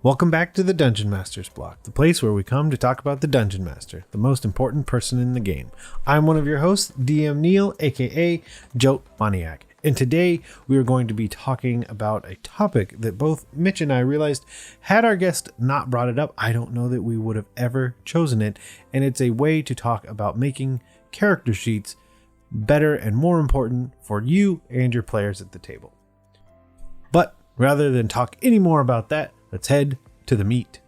Welcome back to the Dungeon Master's Block, the place where we come to talk about the Dungeon Master, the most important person in the game. I'm one of your hosts, DM Neal, aka Jote Maniac, and today we are going to be talking about a topic that both Mitch and I realized, had our guest not brought it up, I don't know that we would have ever chosen it, and it's a way to talk about making character sheets better and more important for you and your players at the table. But rather than talk any more about that, let's head to the meat.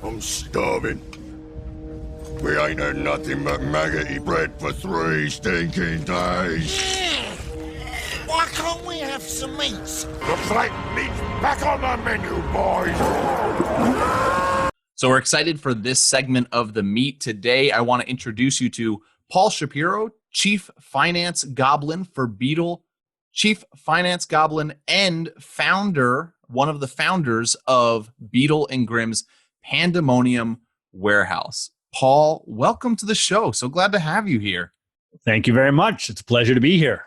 I'm starving. We ain't had nothing but maggoty bread for 3 stinking days. Why can't we have some meats? Looks like meat's back on the menu, boys. So we're excited for this segment of the meat. Today, I want to introduce you to Paul Shapiro, Chief Finance Goblin for Beadle, Chief Finance Goblin and one of the founders of Beadle and Grimm's Pandemonium Warehouse. Paul, welcome to the show. So glad to have you here. Thank you very much. It's a pleasure to be here.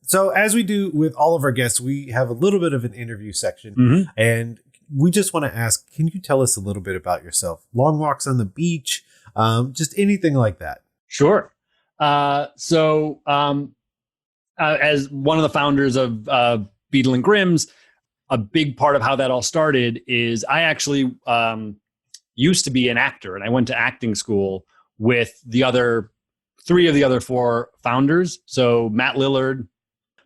So as we do with all of our guests, we have a little bit of an interview section, and we just want to ask, can you tell us a little bit about yourself? Long walks on the beach, just anything like that. Sure. As one of the founders of Beadle and Grimm's, a big part of how that all started is I actually used to be an actor, and I went to acting school with the 3 of the other 4 founders. So Matt Lillard,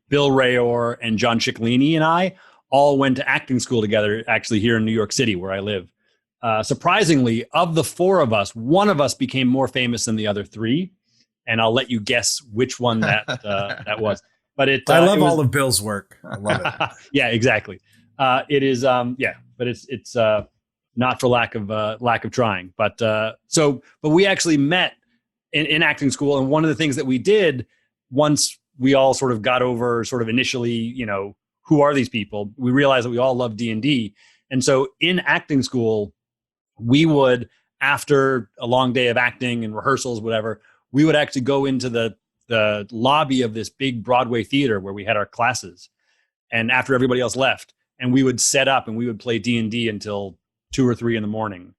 Bill Rayor, and John Ciccolini and I all went to acting school together, actually here in New York City, where I live. Surprisingly, of the 4 of us, one of us became more famous than the other 3. And I'll let you guess which one that was. But I love all of Bill's work. I love it. Yeah, exactly. It is, but it's not for lack of trying. But we actually met in acting school, and one of the things that we did once we all sort of got over sort of initially, who are these people? We realized that we all love D&D, and so in acting school, we would, after a long day of acting and rehearsals, whatever, we would actually go into the lobby of this big Broadway theater where we had our classes, and after everybody else left, and we would set up and we would play D&D until 2 or 3 in the morning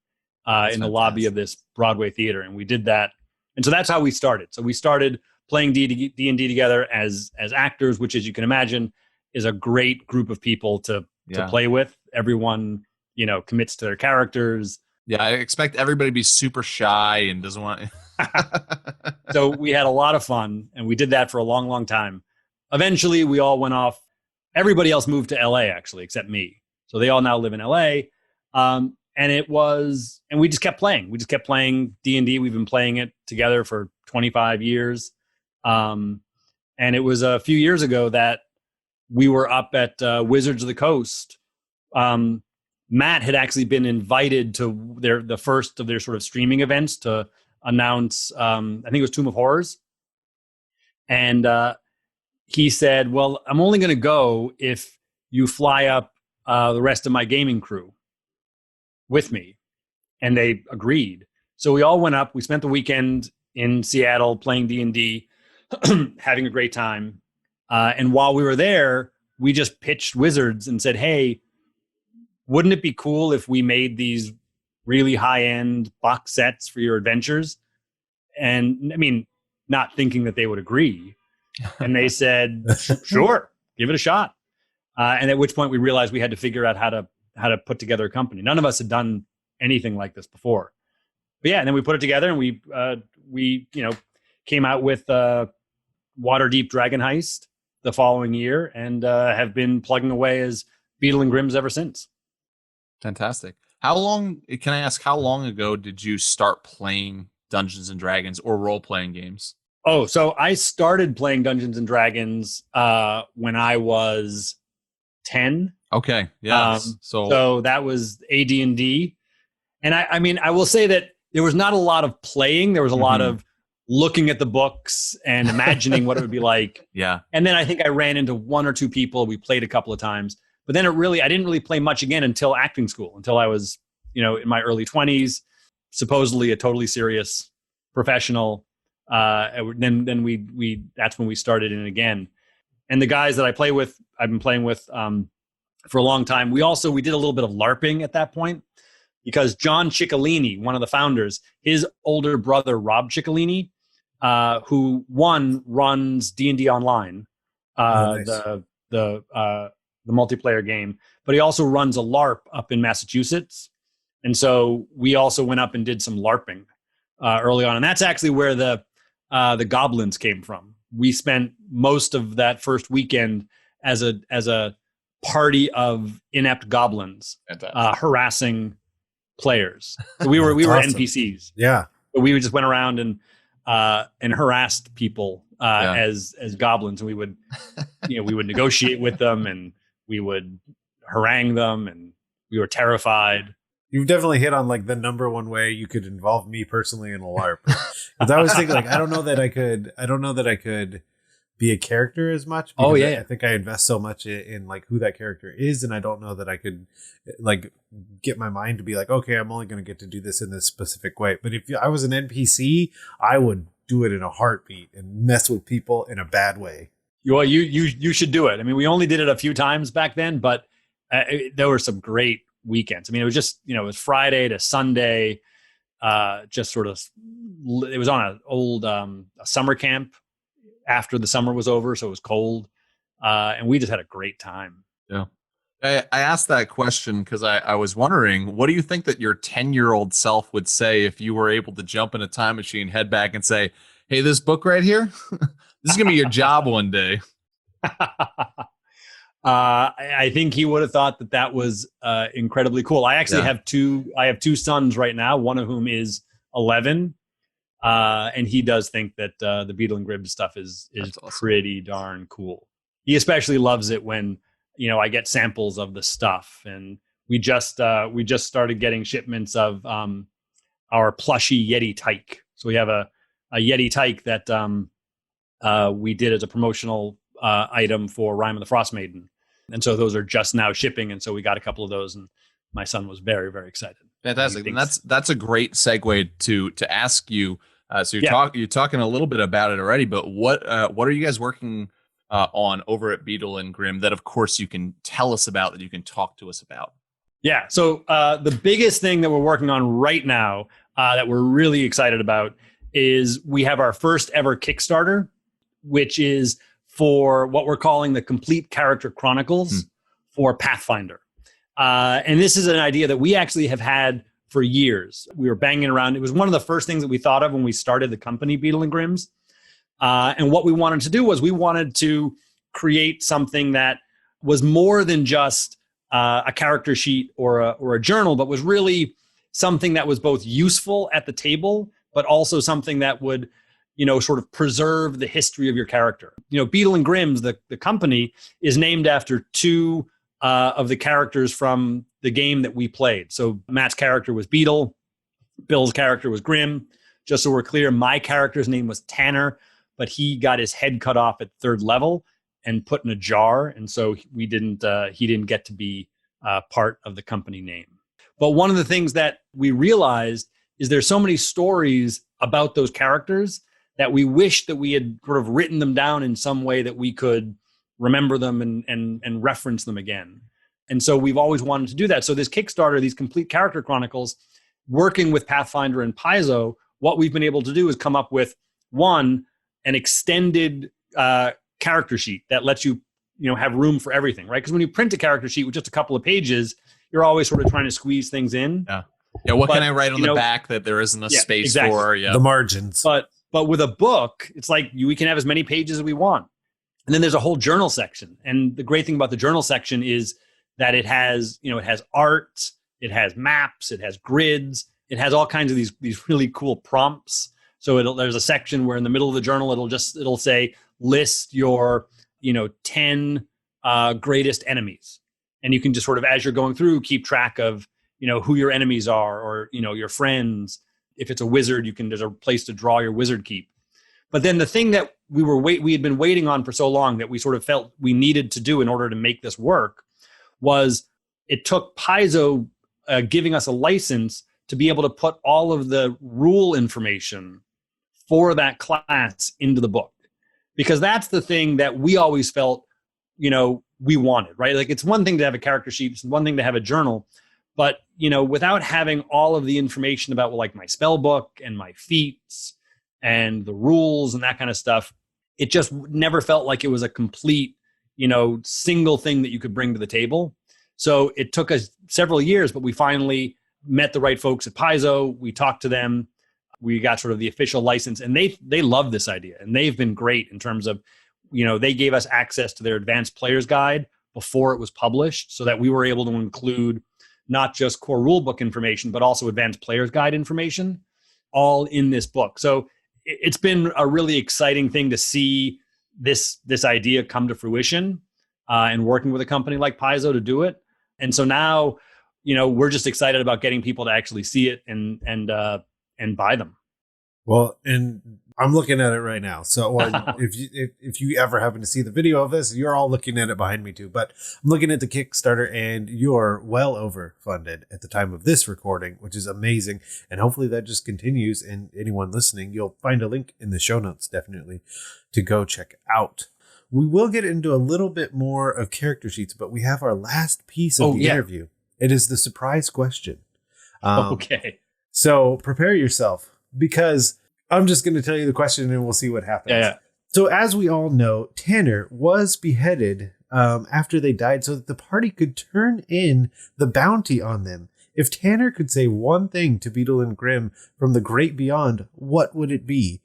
in the lobby of this Broadway theater. And we did that. And so that's how we started. So we started playing D&D together as actors, which, as you can imagine, is a great group of people to play with. Everyone, commits to their characters. Yeah, I expect everybody to be super shy and doesn't want So we had a lot of fun, and we did that for a long, long time. Eventually, we all went off. Everybody else moved to LA, actually, except me. So they all now live in LA. And we just kept playing. We just kept playing D&D. We've been playing it together for 25 years. And it was a few years ago that we were up at Wizards of the Coast. Matt had actually been invited to the first of their sort of streaming events to announce, I think it was Tomb of Horrors. And he said, well, I'm only going to go if you fly up the rest of my gaming crew with me. And they agreed. So we all went up. We spent the weekend in Seattle playing D&D, having a great time. And while we were there, we just pitched Wizards and said, hey, wouldn't it be cool if we made these really high-end box sets for your adventures? And I mean, not thinking that they would agree. And they said, sure, give it a shot. And at which point we realized we had to figure out how to put together a company. None of us had done anything like this before. But yeah, and then we put it together, and we came out with Waterdeep Dragon Heist the following year, and have been plugging away as Beadle and Grimm's ever since. Fantastic. How long ago did you start playing Dungeons and Dragons or role-playing games? Oh, so I started playing Dungeons and Dragons when I was 10. Okay, yeah. So that was AD&D. And I will say that there was not a lot of playing. There was a lot of looking at the books and imagining what it would be like. Yeah. And then I think I ran into 1 or 2 people. We played a couple of times. But then I didn't really play much again until acting school, until I was, in my early 20s, supposedly a totally serious professional. Then we that's when we started in again. And the guys that I've been playing with for a long time. We did a little bit of LARPing at that point. because John Ciccolini, one of the founders, his older brother, Rob Ciccolini, who runs D&D Online, Nice. the multiplayer game, but he also runs a LARP up in Massachusetts. And so we also went up and did some LARPing early on. And that's actually where the goblins came from. We spent most of that first weekend as a party of inept goblins harassing players. So we were Awesome. NPCs. Yeah. But we just went around and harassed people as goblins, and we would negotiate with them, and we would harangue them, and we were terrified. You've definitely hit on like the number one way you could involve me personally in a LARP. Because I was thinking, like, I don't know that I could be a character as much. I think I invest so much in like who that character is, and I don't know that I could like get my mind to be like, okay, I'm only going to get to do this in this specific way. But if I was an NPC, I would do it in a heartbeat and mess with people in a bad way. You should do it. I mean, we only did it a few times back then, but there were some great weekends. I mean, it was just, it was Friday to Sunday, just sort of, it was on an old a summer camp after the summer was over. So it was cold. And we just had a great time. Yeah. I asked that question because I was wondering, what do you think that your 10-year-old self would say if you were able to jump in a time machine, head back and say, hey, this book right here, this is going to be your job one day. I think he would have thought that was incredibly cool. I actually have two sons right now, one of whom is 11. And he does think that the Beadle and Grimm stuff is awesome. Pretty darn cool. He especially loves it when, I get samples of the stuff, and we just started getting shipments of our plushy Yeti tyke. So we have a Yeti tyke that we did as a promotional item for Rime of the Frost Maiden. And so those are just now shipping. And so we got a couple of those, and my son was very, very excited. Fantastic. And that's a great segue to ask you. So you're talking a little bit about it already, but what are you guys working on over at Beadle and Grimm that, of course, you can tell us about, that you can talk to us about? Yeah. So the biggest thing that we're working on right now that we're really excited about is we have our first ever Kickstarter, which is for what we're calling the Complete Character Chronicles for Pathfinder. And this is an idea that we actually have had for years. We were banging around. It was one of the first things that we thought of when we started the company, Beadle and Grimm's. And what we wanted to do was we wanted to create something that was more than just a character sheet or a journal, but was really something that was both useful at the table, but also something that would, sort of preserve the history of your character. Beadle and Grimm's, the company, is named after two of the characters from the game that we played. So Matt's character was Beadle, Bill's character was Grimm. Just so we're clear, my character's name was Tanner, but he got his head cut off at 3rd level and put in a jar, and so he didn't get to be part of the company name. But one of the things that we realized is there's so many stories about those characters that we wish that we had sort of written them down in some way that we could remember them and reference them again. And so we've always wanted to do that. So this Kickstarter, these Complete Character Chronicles, working with Pathfinder and Paizo, what we've been able to do is come up with, one, an extended character sheet that lets you, have room for everything, right? Because when you print a character sheet with just a couple of pages, you're always sort of trying to squeeze things in. Yeah. What can I write on the back that there isn't a space for? Yeah. The margins. But with a book, it's like we can have as many pages as we want. And then there's a whole journal section. And the great thing about the journal section is that it has, it has art, it has maps, it has grids, it has all kinds of these really cool prompts. So there's a section where in the middle of the journal, it'll say, list your, 10 greatest enemies. And you can just sort of, as you're going through, keep track of, who your enemies are, or, your friends. If it's a wizard, there's a place to draw your wizard keep. But then the thing that we had been waiting on for so long that we sort of felt we needed to do in order to make this work was it took Paizo giving us a license to be able to put all of the rule information for that class into the book. Because that's the thing that we always felt, we wanted, right? Like, it's one thing to have a character sheet, it's one thing to have a journal, But, without having all of the information about like my spell book and my feats and the rules and that kind of stuff, it just never felt like it was a complete, single thing that you could bring to the table. So it took us several years, but we finally met the right folks at Paizo. We talked to them. We got sort of the official license, and they love this idea, and they've been great in terms of, they gave us access to their advanced player's guide before it was published, so that we were able to include not just core rulebook information, but also advanced player's guide information, all in this book. So it's been a really exciting thing to see this idea come to fruition, and working with a company like Paizo to do it. And so now, we're just excited about getting people to actually see it and buy them. Well, and I'm looking at it right now. So if you ever happen to see the video of this, you're all looking at it behind me too. But I'm looking at the Kickstarter, and you're well overfunded at the time of this recording, which is amazing. And hopefully that just continues. And anyone listening, you'll find a link in the show notes, definitely, to go check out. We will get into a little bit more of character sheets, but we have our last piece of the interview. It is the surprise question. Okay. So prepare yourself, because I'm just going to tell you the question and we'll see what happens. Yeah. So as we all know, Tanner was beheaded after they died so that the party could turn in the bounty on them. If Tanner could say one thing to Beadle and Grimm from the great beyond, what would it be?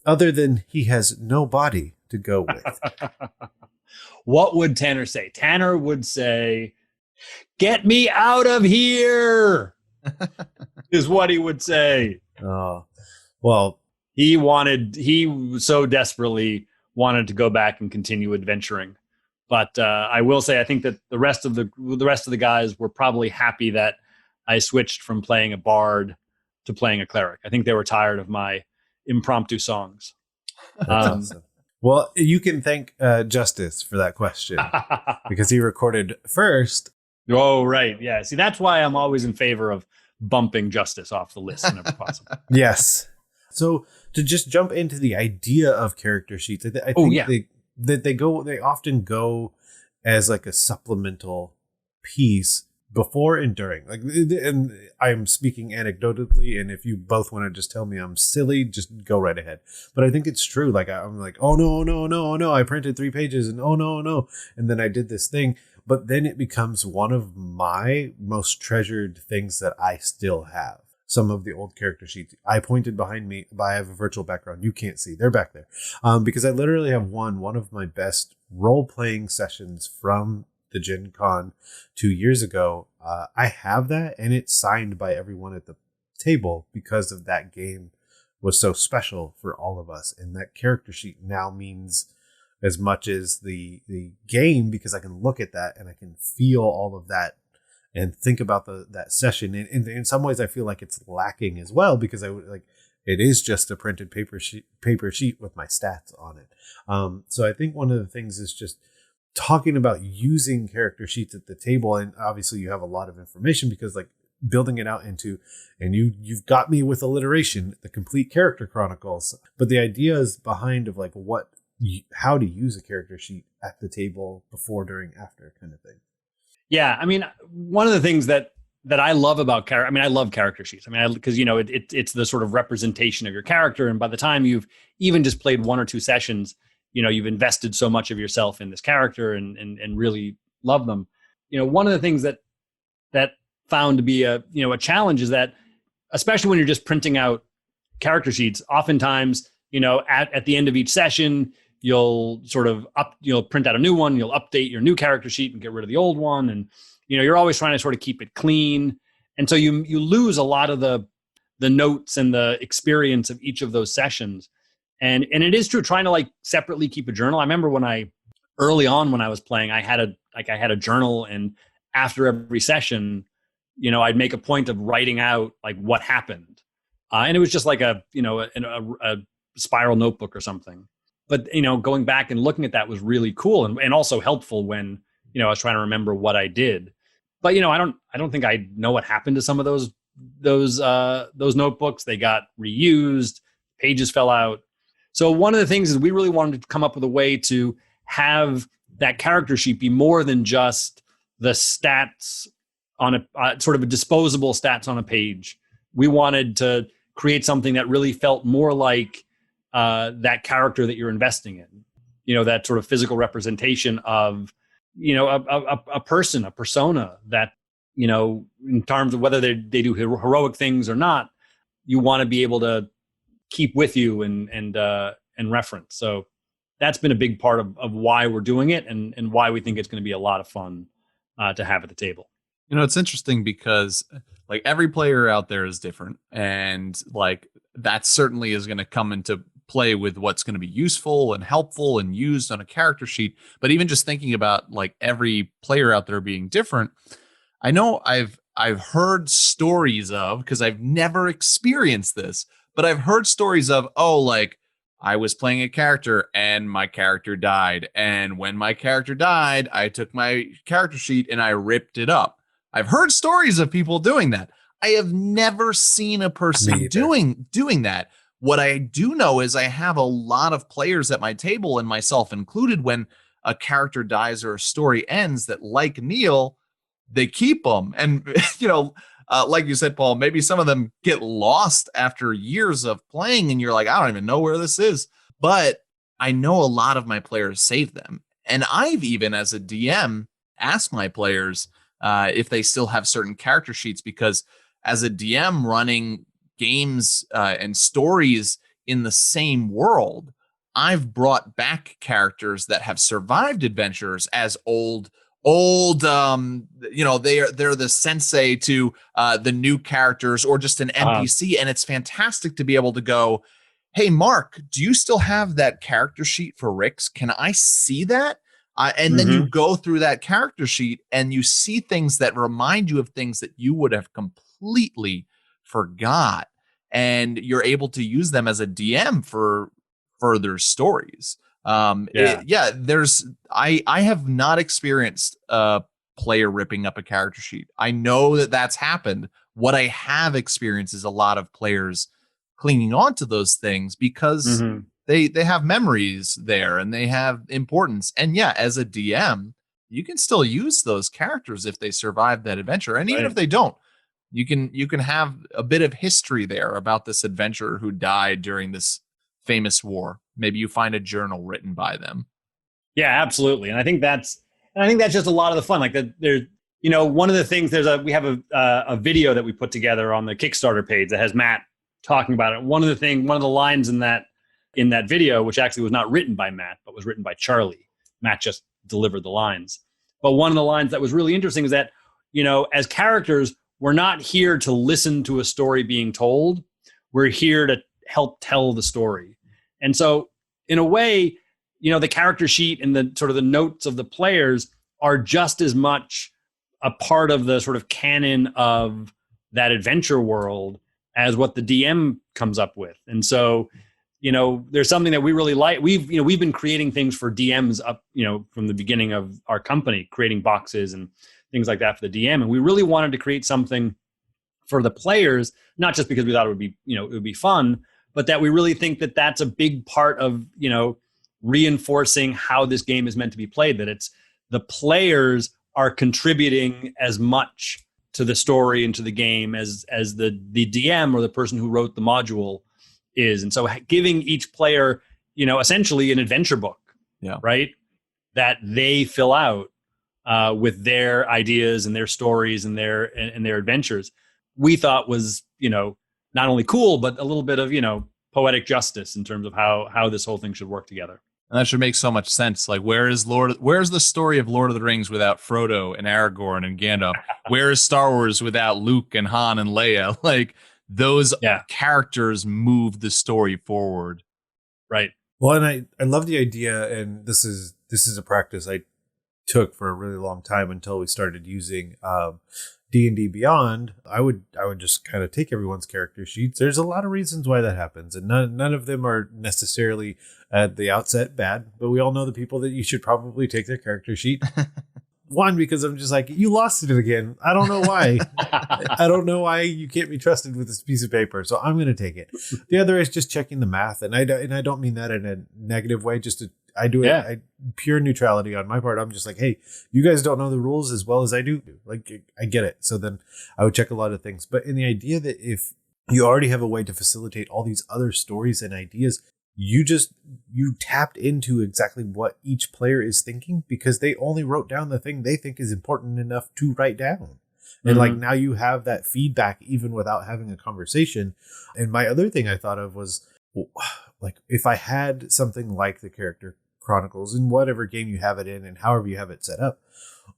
Other than he has no body to go with. What would Tanner say? Tanner would say, "Get me out of here," is what he would say. Oh, well, he so desperately wanted to go back and continue adventuring. But I will say, I think that the rest of the guys were probably happy that I switched from playing a bard to playing a cleric. I think they were tired of my impromptu songs. Awesome. Well, you can thank Justice for that question because he recorded first. Oh, right. Yeah. See, that's why I'm always in favor of bumping Justice off the list whenever possible. Yes. So to just jump into the idea of character sheets, I think they often go as like a supplemental piece before and during. Like, and I'm speaking anecdotally, and if you both want to just tell me I'm silly, just go right ahead. But I think it's true. Like I'm like, oh no, I printed 3 pages, and oh no, and then I did this thing. But then it becomes one of my most treasured things that I still have. Some of the old character sheets I pointed behind me, but I have a virtual background. You can't see. They're back there. Because I literally have one of my best role-playing sessions from the Gen Con 2 years ago. I have that, and it's signed by everyone at the table because of that game was so special for all of us. And that character sheet now means as much as the game, because I can look at that and I can feel all of that and think about that session. And in some ways I feel like it's lacking as well, because it is just a printed paper sheet with my stats on it. So I think one of the things is just talking about using character sheets at the table. And obviously you have a lot of information because like building it out into, and you've got me with alliteration, the complete character chronicles, but the idea is behind of like how to use a character sheet at the table before, during, after kind of thing. Yeah. I mean, one of the things that I love about I love character sheets. Because, it's the sort of representation of your character. And by the time you've even just played 1 or 2 sessions, you've invested so much of yourself in this character and really love them. One of the things that found to be a challenge is that, especially when you're just printing out character sheets, oftentimes, at the end of each session, you'll sort of print out a new one, you'll update your new character sheet and get rid of the old one. And, you're always trying to sort of keep it clean. And so you lose a lot of the notes and the experience of each of those sessions. And it is true, trying to like separately keep a journal. I remember early on when I was playing, I had a journal, and after every session, I'd make a point of writing out like what happened. And it was just like a spiral notebook or something. But, going back and looking at that was really cool and also helpful when, I was trying to remember what I did. But, I don't think I know what happened to some of those notebooks. They got reused, pages fell out. So one of the things is we really wanted to come up with a way to have that character sheet be more than just the stats on a sort of a disposable stats on a page. We wanted to create something that really felt more like that character that you're investing in. That sort of physical representation of, a person, a persona that, in terms of whether they do heroic things or not, you want to be able to keep with you and reference. So that's been a big part of why we're doing it and why we think it's going to be a lot of fun to have at the table. It's interesting because like every player out there is different, and like that certainly is going to come into play with what's going to be useful and helpful and used on a character sheet. But even just thinking about like every player out there being different, I know I've heard stories of, because I've never experienced this, but I've heard stories of, like I was playing a character and my character died. And when my character died, I took my character sheet and I ripped it up. I've heard stories of people doing that. I have never seen a person doing that. What I do know is I have a lot of players at my table, and myself included, when a character dies or a story ends, that like Neal, they keep them. And, like you said, Paul, maybe some of them get lost after years of playing and you're like, I don't even know where this is. But I know a lot of my players save them. And I've even, as a DM, asked my players if they still have certain character sheets, because as a DM running games and stories in the same world, I've brought back characters that have survived adventures as old, they're the sensei to the new characters, or just an NPC. And it's fantastic to be able to go, hey, Mark, do you still have that character sheet for Rix? Can I see that? And then you go through that character sheet and you see things that remind you of things that you would have completely forgot. And you're able to use them as a DM for further stories. I have not experienced a player ripping up a character sheet. I know that that's happened. What I have experienced is a lot of players clinging on to those things because they have memories there and they have importance. And as a DM, you can still use those characters if they survive that adventure. And even if they don't, you can have a bit of history there about this adventurer who died during this famous war. Maybe you find a journal written by them. Yeah, absolutely. And I think that's just a lot of the fun. Like there's, one of the things, we have a video that we put together on the Kickstarter page that has Matt talking about it. One of the lines in that video, which actually was not written by Matt, but was written by Charlie. Matt just delivered the lines. But one of the lines that was really interesting is that, as characters, we're not here to listen to a story being told. We're here to help tell the story. And so in a way, the character sheet and the sort of the notes of the players are just as much a part of the sort of canon of that adventure world as what the DM comes up with. And so, there's something that we really like. We've been creating things for DMs up, from the beginning of our company, creating boxes and things like that for the DM. And we really wanted to create something for the players, not just because we thought it would be fun, but that we really think that that's a big part of, reinforcing how this game is meant to be played, that it's the players are contributing as much to the story and to the game as the DM or the person who wrote the module is. And so giving each player, essentially an adventure book, right, that they fill out with their ideas and their stories and their adventures, we thought was, not only cool, but a little bit of, poetic justice in terms of how this whole thing should work together. And that should make so much sense. Like, where's the story of Lord of the Rings without Frodo and Aragorn and Gandalf? Where is Star Wars without Luke and Han and Leia? Like, those characters move the story forward. Right. Well, and I love the idea, and this is a practice I took for a really long time until we started using D&D Beyond. I would just kind of take everyone's character sheets. There's a lot of reasons why that happens, and none of them are necessarily at the outset bad, but we all know the people that you should probably take their character sheet. One, because I'm just like, you lost it again. I don't know why. I don't know why you can't be trusted with this piece of paper, so I'm going to take it. The other is just checking the math, and I don't mean that in a negative way. Just I do it pure neutrality on my part. I'm just like, hey, you guys don't know the rules as well as I do. Like, I get it. So then I would check a lot of things. But in the idea that if you already have a way to facilitate all these other stories and ideas, you tapped into exactly what each player is thinking, because they only wrote down the thing they think is important enough to write down. And like, now you have that feedback even without having a conversation. And my other thing I thought of was, like, if I had something like the Character Chronicles in whatever game you have it in and however you have it set up,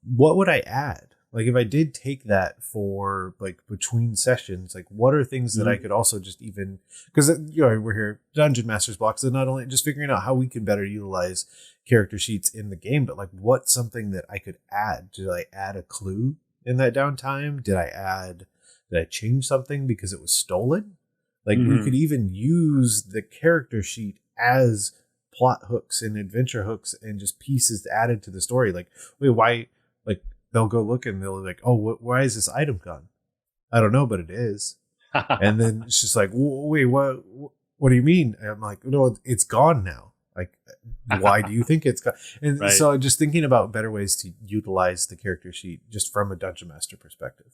what would I add? Like, if I did take that for like between sessions, like, what are things that I could also just even, because, you know, we're here, Dungeon Masters blocks, and not only just figuring out how we can better utilize character sheets in the game, but like, what's something that I could add? Did I add a clue in that downtime? Did I change something because it was stolen? Like, we could even use the character sheet as plot hooks and adventure hooks and just pieces added to the story. Like, wait, why? Like, they'll go look and they'll be like, oh, why is this item gone? I don't know, but it is. And then it's just like, wait, what do you mean? And I'm like, no, it's gone now. Like, why do you think it's gone? And so just thinking about better ways to utilize the character sheet just from a Dungeon Master perspective.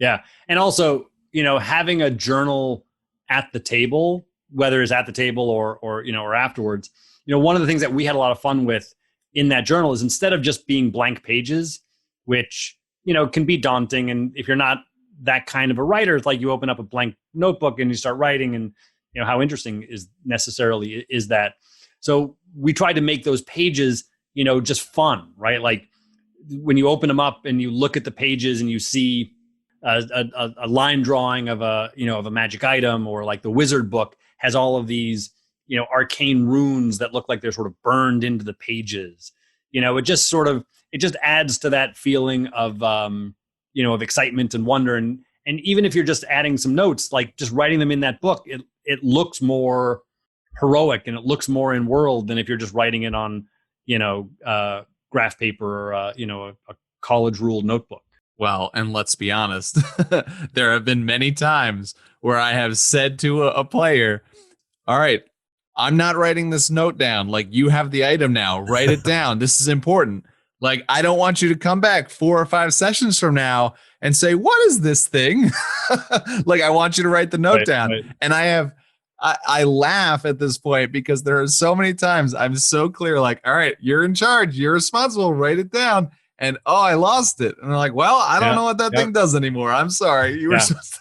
Yeah. And also, you know, having a journal at the table, whether it's at the table or you know, or afterwards, you know, one of the things that we had a lot of fun with in that journal is, instead of just being blank pages, which, you know, can be daunting. And if you're not that kind of a writer, it's like you open up a blank notebook and you start writing, and, you know, how interesting is that? So we tried to make those pages, you know, just fun, right? Like, when you open them up and you look at the pages and you see a line drawing of a magic item, or like the wizard book has all of these, you know, arcane runes that look like they're sort of burned into the pages. You know, it just adds to that feeling of, you know, of excitement and wonder. And even if you're just adding some notes, like just writing them in that book, it looks more heroic and it looks more in world than if you're just writing it on, you know, graph paper or, you know, a college ruled notebook. Well, and let's be honest, there have been many times where I have said to a player, all right, I'm not writing this note down. Like, you have the item now, write it down. This is important. Like, I don't want you to come back 4 or 5 sessions from now and say, what is this thing? Like, I want you to write the note down. Right. And I laugh at this point, because there are so many times I'm so clear, like, all right, you're in charge, you're responsible, write it down. And, oh, I lost it. And they're like, well, I don't know what that thing does anymore. I'm sorry. You were supposed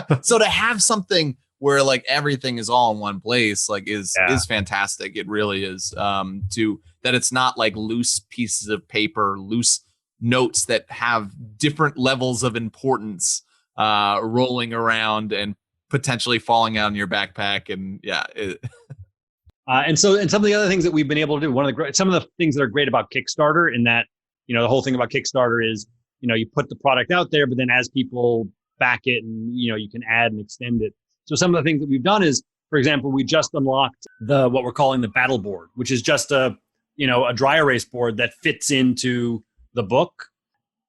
to. So to have something where like everything is all in one place, like is fantastic. It really is. That it's not like loose pieces of paper, loose notes that have different levels of importance rolling around and potentially falling out in your backpack. And and some of the other things that we've been able to do, some of the things that are great about Kickstarter, in that, you know, the whole thing about Kickstarter is, you know, you put the product out there, but then as people back it, and, you know, you can add and extend it. So some of the things that we've done is, for example, we just unlocked what we're calling the battle board, which is just a dry erase board that fits into the book,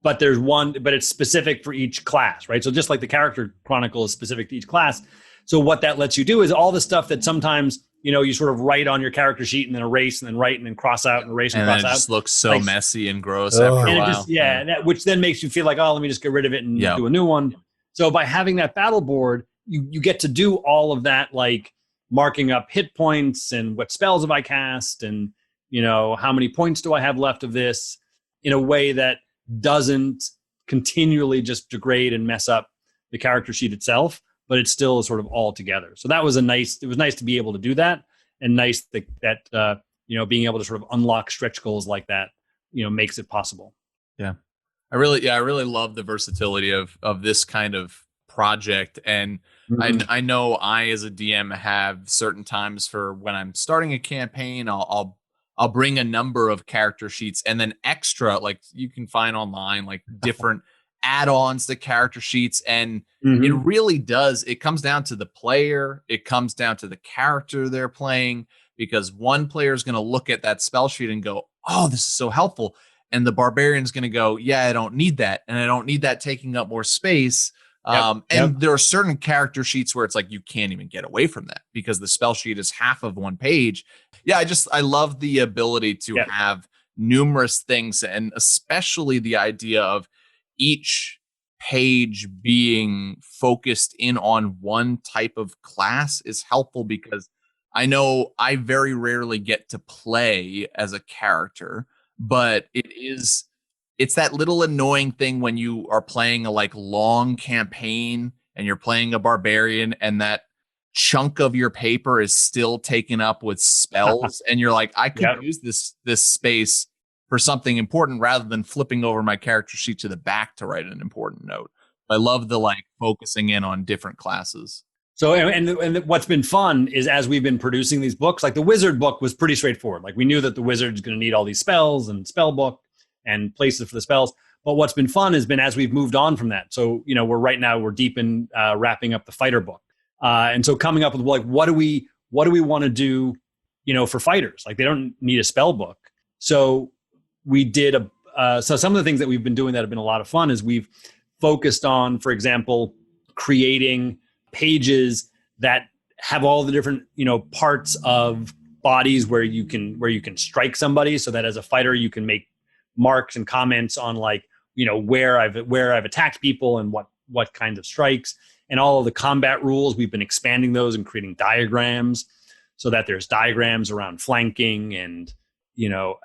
but it's specific for each class, right? So just like the Character Chronicle is specific to each class. So what that lets you do is all the stuff that sometimes, you know, you sort of write on your character sheet and then erase and then write and then cross out and erase and cross out. And it just looks so messy and gross after a while. Which then makes you feel like, oh, let me just get rid of it and do a new one. So by having that battle board, you get to do all of that, like marking up hit points and what spells have I cast, and, you know, how many points do I have left of this, in a way that doesn't continually just degrade and mess up the character sheet itself, but it's still sort of all together. So that was nice to be able to do that, and nice that you know, being able to sort of unlock stretch goals like that, you know, makes it possible. Yeah. I really love the versatility of this kind of project. And I know I, as a DM, have certain times for when I'm starting a campaign, I'll bring a number of character sheets, and then extra, like you can find online, like different add-ons to character sheets. And it really does. It comes down to the player. It comes down to the character they're playing, because one player is going to look at that spell sheet and go, oh, this is so helpful. And the barbarian's going to go, yeah, I don't need that. And I don't need that taking up more space. And there are certain character sheets where it's like you can't even get away from that because the spell sheet is half of one page. Yeah, I love the ability to have numerous things, and especially the idea of each page being focused in on one type of class is helpful, because I know I very rarely get to play as a character, but it's that little annoying thing when you are playing a like long campaign and you're playing a barbarian and that chunk of your paper is still taken up with spells and you're like, I could use this space for something important rather than flipping over my character sheet to the back to write an important note. I love the like focusing in on different classes. So, and what's been fun is as we've been producing these books, like the wizard book was pretty straightforward. Like we knew that the wizard's going to need all these spells and spell book and places for the spells. But what's been fun has been as we've moved on from that. So, we're deep in wrapping up the fighter book. And so coming up with like, what do we want to do, for fighters? Like they don't need a spell book. So we did so some of the things that we've been doing that have been a lot of fun is we've focused on, for example, creating pages that have all the different, parts of bodies where you can strike somebody, so that as a fighter you can make marks and comments on like, where I've attacked people and what kinds of strikes, and all of the combat rules. We've been expanding those and creating diagrams so that there's diagrams around flanking and,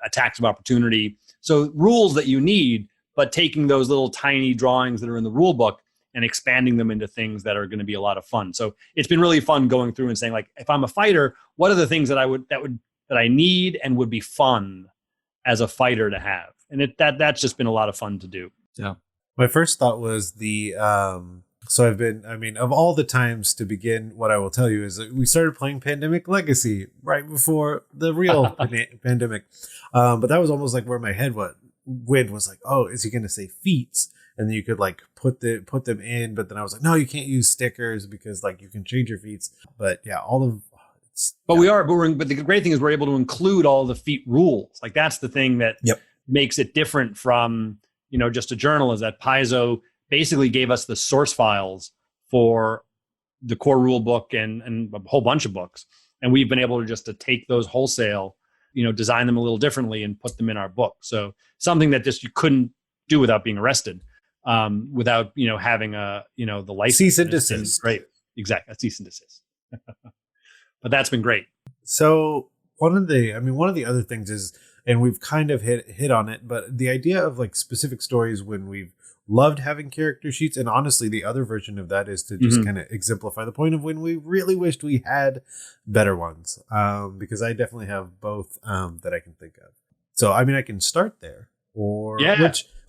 attacks of opportunity. So rules that you need, but taking those little tiny drawings that are in the rule book and expanding them into things that are going to be a lot of fun. So it's been really fun going through and saying like, if I'm a fighter, what are the things that I need and would be fun as a fighter to have? And that's just been a lot of fun to do. Yeah. My first thought was of all the times to begin, what I will tell you is that we started playing Pandemic Legacy right before the real pandemic. But that was almost like where my head went was like, oh, is he going to say feats? And then you could like put them in, but then I was like, no, you can't use stickers because like you can change your feats. But yeah, but the great thing is we're able to include all the feat rules. Like that's the thing that makes it different from, just a journal, is that Paizo basically gave us the source files for the core rule book and a whole bunch of books. And we've been able to take those wholesale, design them a little differently and put them in our book. So something that just you couldn't do without being arrested, without, having the license. Cease and desist. Great. Exactly. A cease and desist. But that's been great. So one of the other things is, and we've kind of hit on it, but the idea of like specific stories when we've loved having character sheets, and honestly, the other version of that is to just kind of exemplify the point of when we really wished we had better ones, because I definitely have both that I can think of. So, I can start there.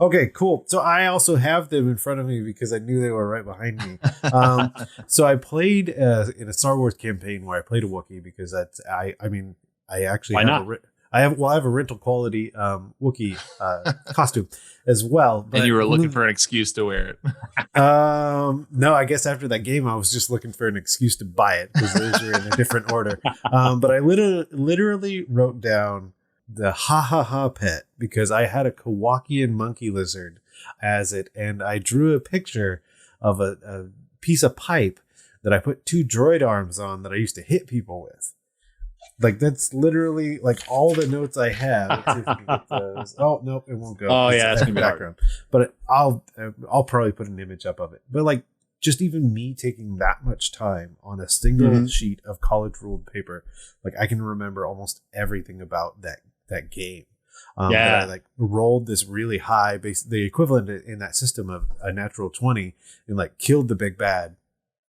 Okay, cool. So I also have them in front of me because I knew they were right behind me. So I played in a Star Wars campaign where I played a Wookiee because I actually Why not? I have a rental quality Wookiee costume as well. But and you were looking for an excuse to wear it. No, I guess after that game, I was just looking for an excuse to buy it because those were in a different order. But I literally wrote down the ha pet because I had a Kowakian monkey lizard as it, and I drew a picture of a piece of pipe that I put 2 droid arms on that I used to hit people with. Like that's literally like all the notes I have. Let's see if we can get those. Oh nope, it won't go. Oh yeah, that's gonna be background. But I'll probably put an image up of it. But like just even me taking that much time on a single sheet of college ruled paper, like I can remember almost everything about that game. That I like rolled this really high base, the equivalent in that system of a natural 20, and like killed the big bad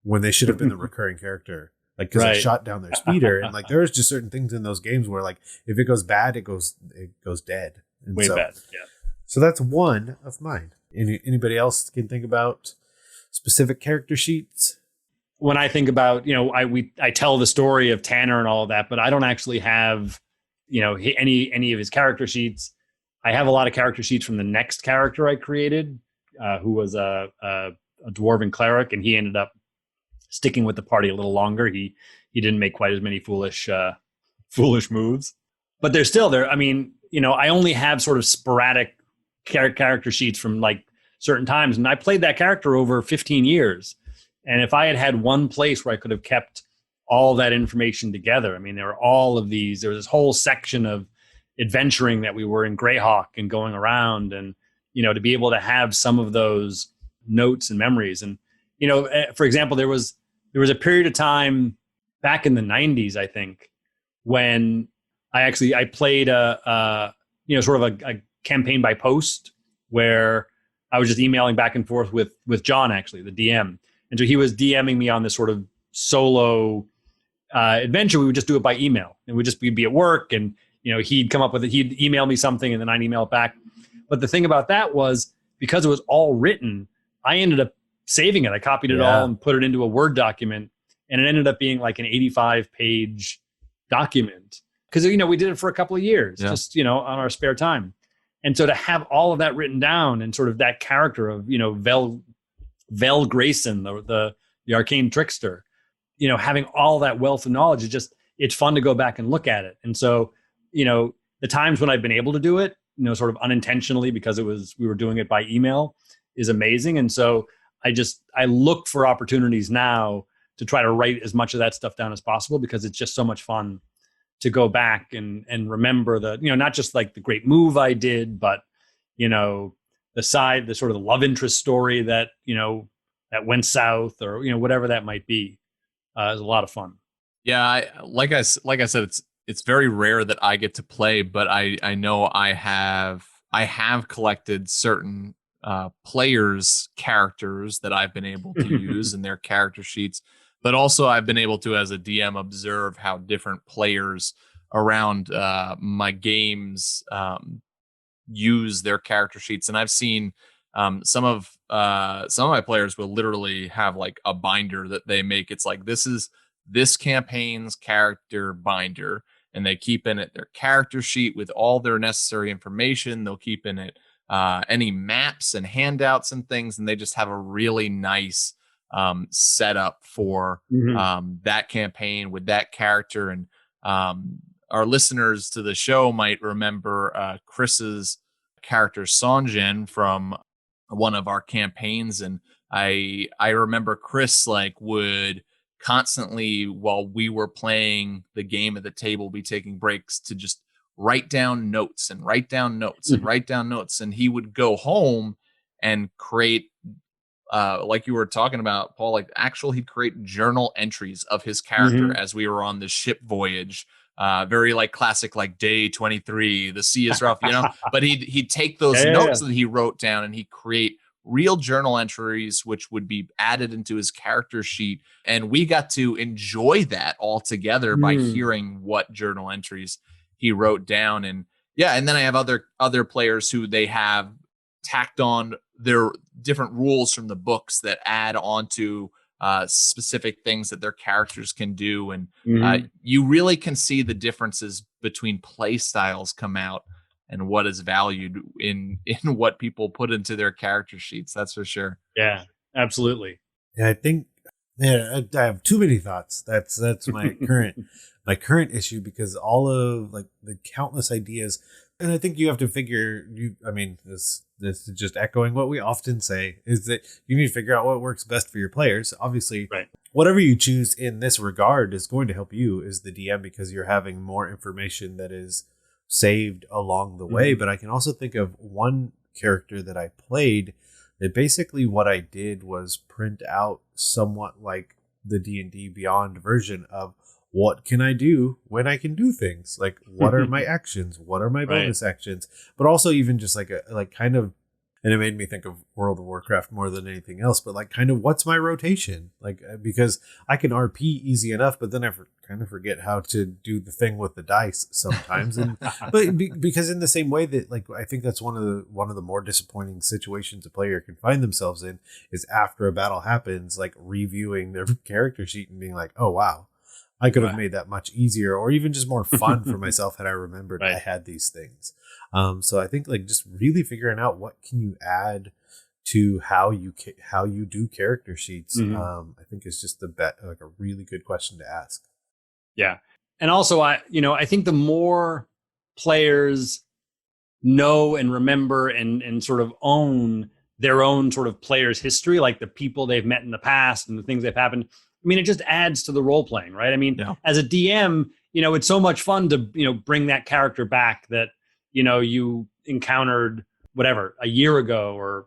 when they should have been the recurring character. Like, because I shot down their speeder, and like there's just certain things in those games where like if it goes bad, it goes dead. And way bad. Yeah. So that's one of mine. Anybody else can think about specific character sheets? When I think about, I tell the story of Tanner and all of that, but I don't actually have, any of his character sheets. I have a lot of character sheets from the next character I created, who was a dwarven cleric, and he ended up sticking with the party a little longer. He didn't make quite as many foolish moves, but they're still there. I only have sort of sporadic character sheets from like certain times. And I played that character over 15 years. And if I had had one place where I could have kept all that information together, I mean, there was this whole section of adventuring that we were in Greyhawk and going around, and, to be able to have some of those notes and memories. And, for example, there was a period of time back in the 90s, I think, when I played sort of a campaign by post, where I was just emailing back and forth with John, actually, the DM. And so he was DMing me on this sort of solo adventure. We would just do it by email, and we'd be at work, and he'd email me something, and then I'd email it back. But the thing about that was, because it was all written, I ended up saving it. I copied it all and put it into a Word document, and it ended up being like an 85-page document, because we did it for a couple of years, just on our spare time. And so to have all of that written down, and sort of that character of Vel Grayson, the arcane trickster, having all that wealth of knowledge, it's fun to go back and look at it. And so the times when I've been able to do it, sort of unintentionally, because we were doing it by email, is amazing. And so I look for opportunities now to try to write as much of that stuff down as possible, because it's just so much fun to go back and remember not just like the great move I did, but, the sort of the love interest story that went south, or, whatever that might be. Is a lot of fun. Yeah. Like I said, it's very rare that I get to play, but I know I have collected certain players' characters that I've been able to use in their character sheets. But also I've been able to, as a DM, observe how different players around my games use their character sheets. And I've seen some of my players will literally have like a binder that they make. It's like, this is this campaign's character binder, and they keep in it their character sheet with all their necessary information. They'll keep in it any maps and handouts and things, and they just have a really nice set up for that campaign with that character. And our listeners to the show might remember Chris's character Sanjin from one of our campaigns, and I remember Chris would constantly, while we were playing the game at the table, be taking breaks to just write down notes and write down notes and write down notes. And he would go home and create like you were talking about, Paul, he'd create journal entries of his character as we were on this ship voyage. Very classic, day 23, the sea is rough, but he'd take those notes that he wrote down, and he'd create real journal entries, which would be added into his character sheet. And we got to enjoy that all together by hearing what journal entries he wrote down. And and then I have other players who they have tacked on their different rules from the books that add on to specific things that their characters can do. And you really can see the differences between play styles come out, and what is valued in what people put into their character sheets. That's for sure. Yeah, absolutely. Yeah, I think I have too many thoughts. That's my current issue, because all of the countless ideas, and I think you have to figure. This is just echoing what we often say, is that you need to figure out what works best for your players. Obviously, whatever you choose in this regard is going to help you as the DM, because you're having more information that is saved along the way. But I can also think of one character that I played that basically what I did was print out somewhat like the D&D Beyond version of what can I do when I can do things, like what are my actions, what are my bonus actions, but also even just kind of, and it made me think of World of Warcraft more than anything else, but kind of what's my rotation, because I can RP easy enough, but then I kind of forget how to do the thing with the dice sometimes. And because in the same way that I think that's one of the more disappointing situations a player can find themselves in, is after a battle happens, reviewing their character sheet and being like, oh wow, I could have made that much easier, or even just more fun for myself had I remembered I had these things. So I think just really figuring out what can you add to how you do character sheets. I think is just a really good question to ask. Yeah. And also I think the more players know and remember and sort of own their own sort of player's history, like the people they've met in the past and the things that have happened. I mean, it just adds to the role playing, right? I mean, as a DM, it's so much fun to, bring that character back that, you encountered whatever a year ago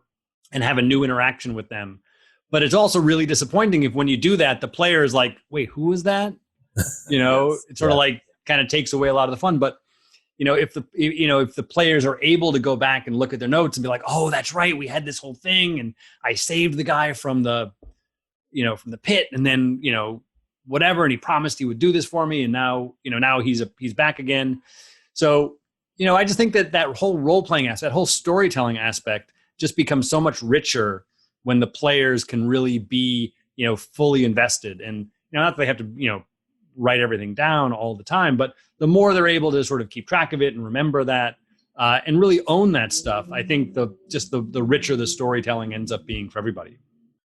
and have a new interaction with them. But it's also really disappointing if when you do that, the player is like, wait, who is that? It sort of like kind of takes away a lot of the fun. But, if the players are able to go back and look at their notes and be like, oh, that's right, we had this whole thing and I saved the guy from the pit, and then, whatever, and he promised he would do this for me, and now he's back again. So, I just think that whole role-playing aspect, that whole storytelling aspect just becomes so much richer when the players can really be, fully invested. And, not that they have to, write everything down all the time, but the more they're able to sort of keep track of it and remember that, and really own that stuff, I think the richer the storytelling ends up being for everybody.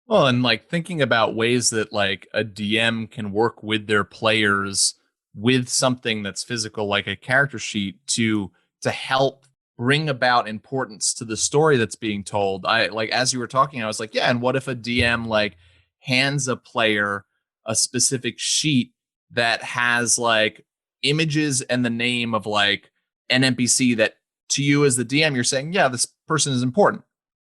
Well, and like thinking about ways that like a DM can work with their players with something that's physical, like a character sheet, to help bring about importance to the story that's being told. I like, as you were talking, I was like, yeah, and what if a DM like hands a player a specific sheet that has like images and the name of like an NPC that to you as the DM, you're saying, yeah, this person is important.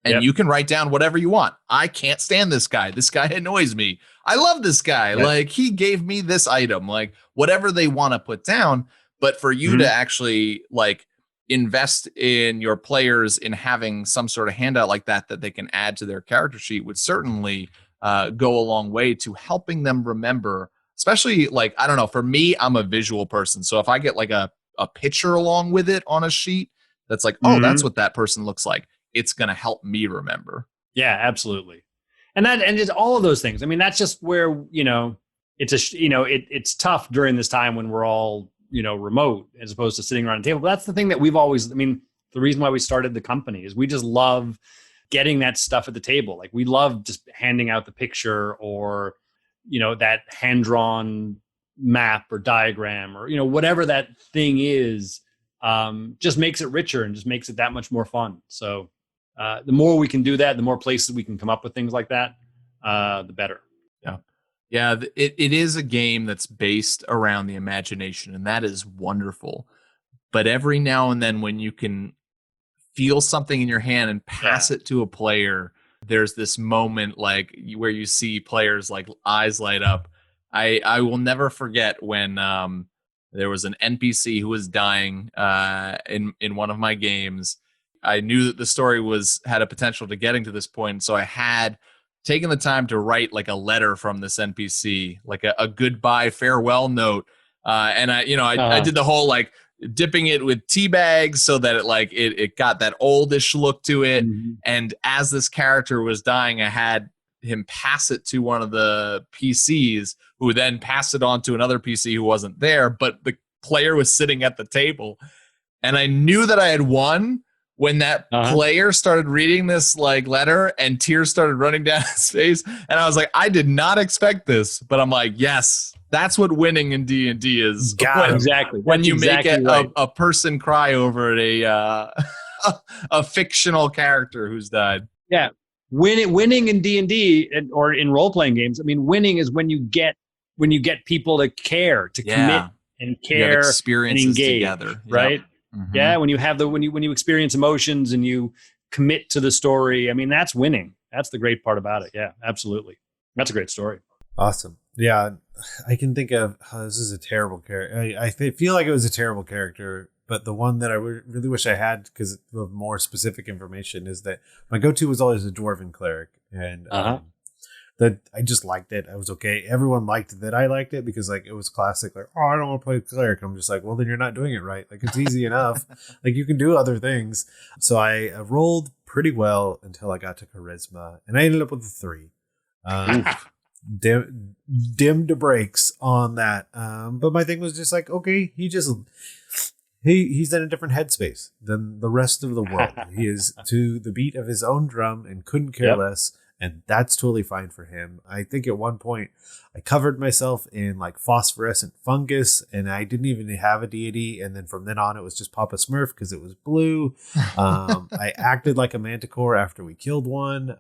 And you can write down whatever you want. I can't stand this guy. This guy annoys me. I love this guy. Yep. Like, he gave me this item, like whatever they want to put down. But for you to actually like invest in your players in having some sort of handout like that they can add to their character sheet would certainly go a long way to helping them remember. Especially like, I don't know, for me, I'm a visual person. So if I get like a picture along with it on a sheet that's like, oh, that's what that person looks like, it's going to help me remember. Yeah, absolutely. And it's all of those things. I mean, that's just where, it's tough during this time when we're all, remote as opposed to sitting around a table. But that's the thing that we've always, the reason why we started the company is we just love getting that stuff at the table. Like, we love just handing out the picture or, that hand-drawn map or diagram or, whatever that thing is, just makes it richer and just makes it that much more fun. So the more we can do that, the more places we can come up with things like that, the better. Yeah, it is a game that's based around the imagination, and that is wonderful. But every now and then when you can feel something in your hand and pass it to a player, there's this moment like where you see players like eyes light up. I will never forget when there was an NPC who was dying in one of my games. I knew that the story had a potential to getting to this point, so I had taken the time to write like a letter from this NPC, like a goodbye farewell note, and I did the whole like dipping it with tea bags so that it got that oldish look to it. And as this character was dying, I had him pass it to one of the PCs, who then passed it on to another PC who wasn't there, but the player was sitting at the table. And I knew that I had won when that player started reading this like letter and tears started running down his face. And I was like, I did not expect this, but I'm like, yes, that's what winning in D&D is. Exactly. When you exactly make a person cry over a fictional character who's died. Yeah. Winning in D&D or in role-playing games, I mean, winning is when you get people to care, to commit and care, you have experiences and engage together, right? Yeah, when you experience emotions and you commit to the story, I mean, that's winning. That's the great part about it. Yeah, absolutely. That's a great story. Awesome. Yeah, I can think of this is a terrible character. I feel like it was a terrible character, but the one that I really wish I had because of more specific information is that my go-to was always a dwarven cleric, and that I just liked it. I was okay. Everyone liked that I liked it because like it was classic. Like, oh, I don't want to play cleric. I'm just like, well, then you're not doing it right. Like, it's easy enough. Like, you can do other things. So I rolled pretty well until I got to charisma, and I ended up with a 3. Dimmed the brakes on that. But my thing was just like, okay, he's in a different headspace than the rest of the world. He is to the beat of his own drum and couldn't care less. And that's totally fine for him. I think at one point I covered myself in like phosphorescent fungus and I didn't even have a deity. And then from then on, it was just Papa Smurf because it was blue. I acted like a manticore after we killed one,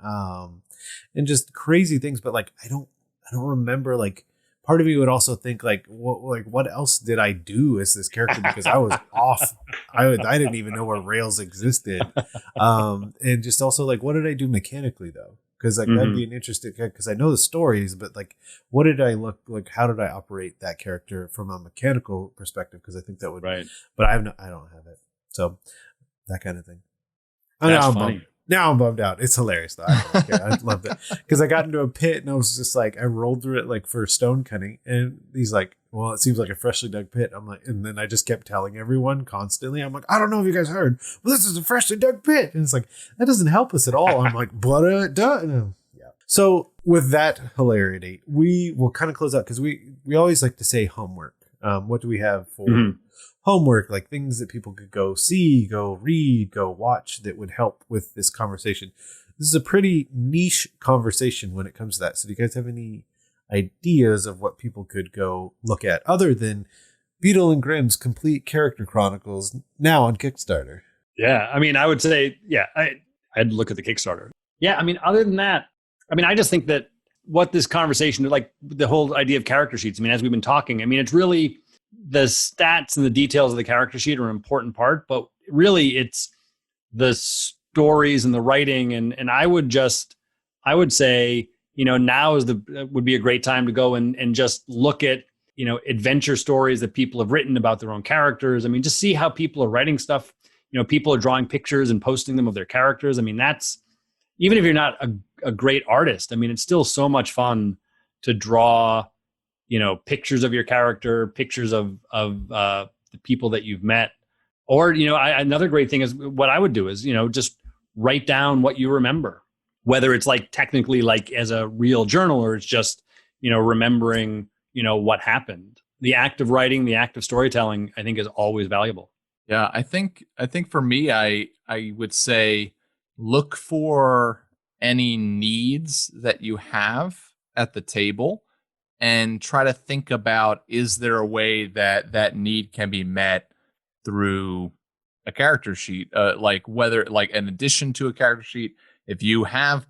and just crazy things. But like, I don't remember, like, part of me would also think like what else did I do as this character? Because I was off. I didn't even know where rails existed. And just also like, what did I do mechanically though? Because like that'd be an interesting, because I know the stories, but like, what did I look like? How did I operate that character from a mechanical perspective? Because I think that would, right. But I don't have it. So that kind of thing. That's funny. Now I'm bummed out. It's hilarious though. I loved it because I got into a pit and I was just like, I rolled through it like for stone cutting, and he's like, "Well, it seems like a freshly dug pit." I'm like, and then I just kept telling everyone constantly, I'm like, "I don't know if you guys heard, but this is a freshly dug pit," and it's like that doesn't help us at all. I'm like, "But it does." Yeah. So with that hilarity, we will kind of close out because we always like to say homework. What do we have for? Homework, like things that people could go see, go read, go watch that would help with this conversation. This is a pretty niche conversation when it comes to that. So do you guys have any ideas of what people could go look at other than Beadle and Grimm's Complete Character Chronicles now on Kickstarter? Yeah, I mean, I would say, I'd look at the Kickstarter. Yeah, I mean, other than that, I mean, I just think that what this conversation, like the whole idea of character sheets, I mean, as we've been talking, I mean, it's really the stats and the details of the character sheet are an important part, but really it's the stories and the writing. And I would say, now would be a great time to go and just look at, adventure stories that people have written about their own characters. I mean, just see how people are writing stuff. People are drawing pictures and posting them of their characters. I mean, that's, even if you're not a great artist, I mean, it's still so much fun to draw pictures of your character, pictures of the people that you've met. Or, another great thing is what I would do is, just write down what you remember, whether it's like technically like as a real journal or it's just, remembering, what happened. The act of writing, the act of storytelling, I think is always valuable. Yeah, I think for me, I would say look for any needs that you have at the table and try to think about, is there a way that need can be met through a character sheet? Like whether, like in addition to a character sheet, if you have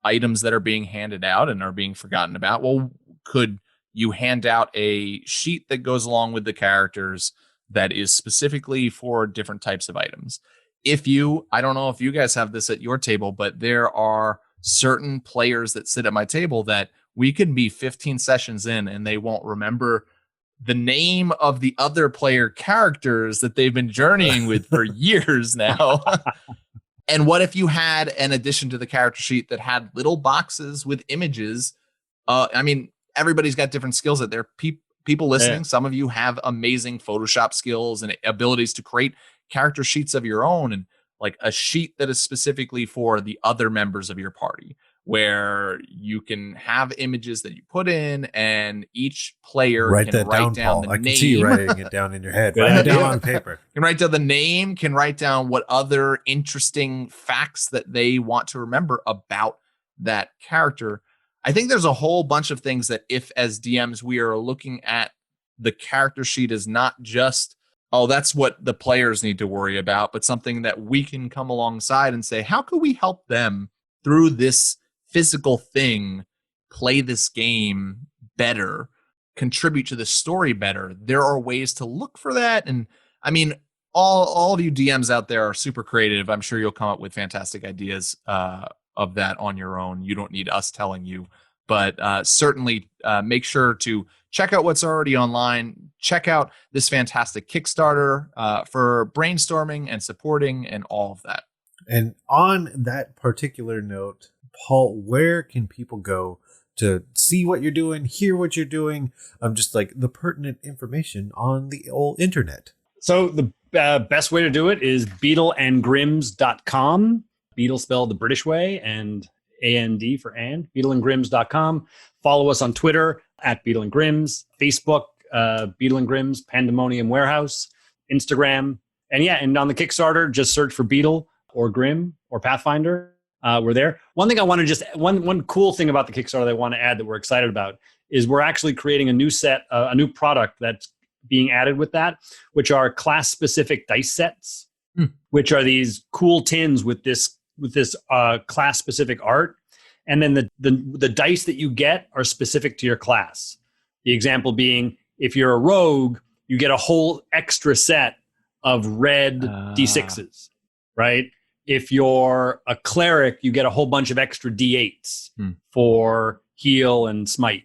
items that are being handed out and are being forgotten about, well, could you hand out a sheet that goes along with the characters that is specifically for different types of items? I don't know if you guys have this at your table, but there are certain players that sit at my table that we could be 15 sessions in and they won't remember the name of the other player characters that they've been journeying with for years now. And what if you had an addition to the character sheet that had little boxes with images? I mean, everybody's got different skills out there. People listening, yeah. Some of you have amazing Photoshop skills and abilities to create character sheets of your own, and like a sheet that is specifically for the other members of your party, where you can have images that you put in and each player can write down the name. I can see you writing it down in your head. Write it down on paper. Can write down the name, can write down what other interesting facts that they want to remember about that character. I think there's a whole bunch of things that if as DMs we are looking at the character sheet as not just, oh, that's what the players need to worry about, but something that we can come alongside and say, how can we help them through this physical thing, play this game better, contribute to the story better? There are ways to look for that. And I mean, all of you DMs out there are super creative. I'm sure you'll come up with fantastic ideas of that on your own. You don't need us telling you, but certainly make sure to check out what's already online. Check out this fantastic Kickstarter for brainstorming and supporting and all of that. And on that particular note, Paul, where can people go to see what you're doing, hear what you're doing, just like the pertinent information on the old internet? So the best way to do it is beadleandgrimms.com. Beadle spelled the British way and AND for and. Beadleandgrimms.com. Follow us on Twitter at Beadle and Grimms, Facebook, Beadle and Grimms, Pandemonium Warehouse, Instagram. And on the Kickstarter, just search for Beadle or Grimm or Pathfinder. were there. One thing I want to just one cool thing about the Kickstarter that I want to add that we're excited about is we're actually creating a new set, a new product that's being added with that, which are class-specific dice sets, which are these cool tins with this class-specific art, and then the dice that you get are specific to your class. The example being, if you're a rogue, you get a whole extra set of red D6s, right? If you're a cleric, you get a whole bunch of extra D8s for heal and smite.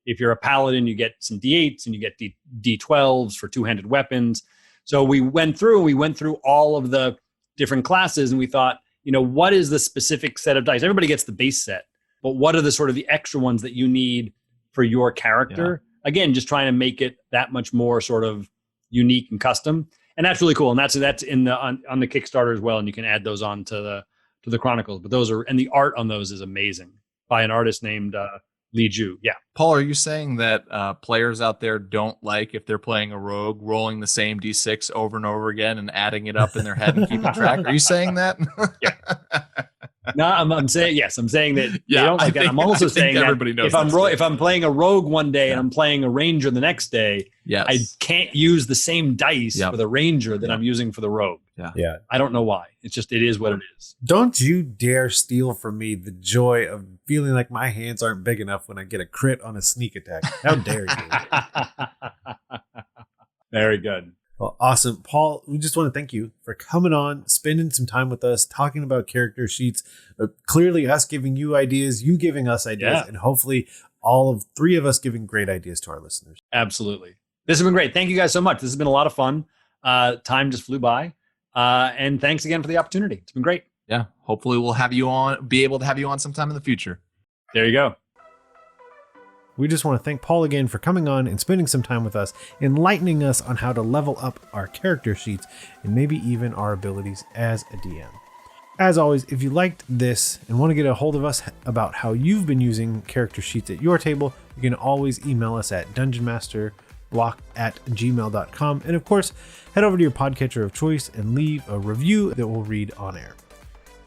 If you're a paladin, you get some D8s and you get D12s for two-handed weapons. So we went through all of the different classes, and we thought, what is the specific set of dice? Everybody gets the base set, but what are the sort of the extra ones that you need for your character? Yeah. Again, just trying to make it that much more sort of unique and custom. And that's really cool. And that's in the on the Kickstarter as well. And you can add those on to the Chronicles. But the art on those is amazing by an artist named Lee Ju. Yeah. Paul, are you saying that players out there don't like, if they're playing a rogue, rolling the same D6 over and over again and adding it up in their head and keeping track? Are you saying that? Yeah. No, I'm saying yes. I'm saying that they don't like that. I'm also saying that if I'm playing a rogue one day and I'm playing a ranger the next day, I can't use the same dice for the ranger that I'm using for the rogue. Yeah. I don't know why. It's just, it is what it is. Don't you dare steal from me the joy of feeling like my hands aren't big enough when I get a crit on a sneak attack. How dare you? Very good. Well, awesome. Paul, we just want to thank you for coming on, spending some time with us, talking about character sheets, clearly us giving you ideas, you giving us ideas, and hopefully all of three of us giving great ideas to our listeners. Absolutely. This has been great. Thank you guys so much. This has been a lot of fun. Time just flew by. And thanks again for the opportunity. It's been great. Yeah. Hopefully we'll be able to have you on sometime in the future. There you go. We just want to thank Paul again for coming on and spending some time with us, enlightening us on how to level up our character sheets and maybe even our abilities as a DM. As always, if you liked this and want to get a hold of us about how you've been using character sheets at your table, you can always email us at dungeonmasterblock@gmail.com. And of course, head over to your podcatcher of choice and leave a review that we'll read on air.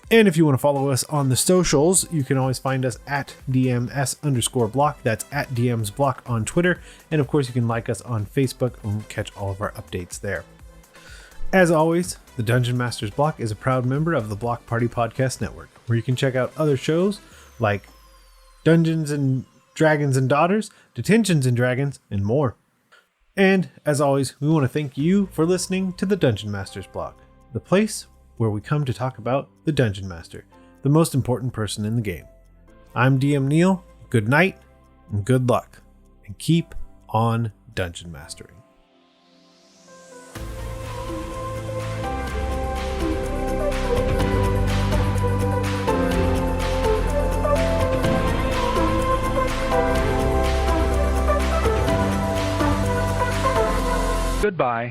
And if you want to follow us on the socials, you can always find us at DMS_block. That's at DMsBlock on Twitter. And of course, you can like us on Facebook and catch all of our updates there. As always, the Dungeon Masters Block is a proud member of the Block Party Podcast Network, where you can check out other shows like Dungeons and Dragons and Daughters, Detentions and Dragons, and more. And as always, we want to thank you for listening to the Dungeon Masters Block, the place where we come to talk about the Dungeon Master, the most important person in the game. I'm DM Neal. Good night and good luck, and keep on dungeon mastering. Goodbye.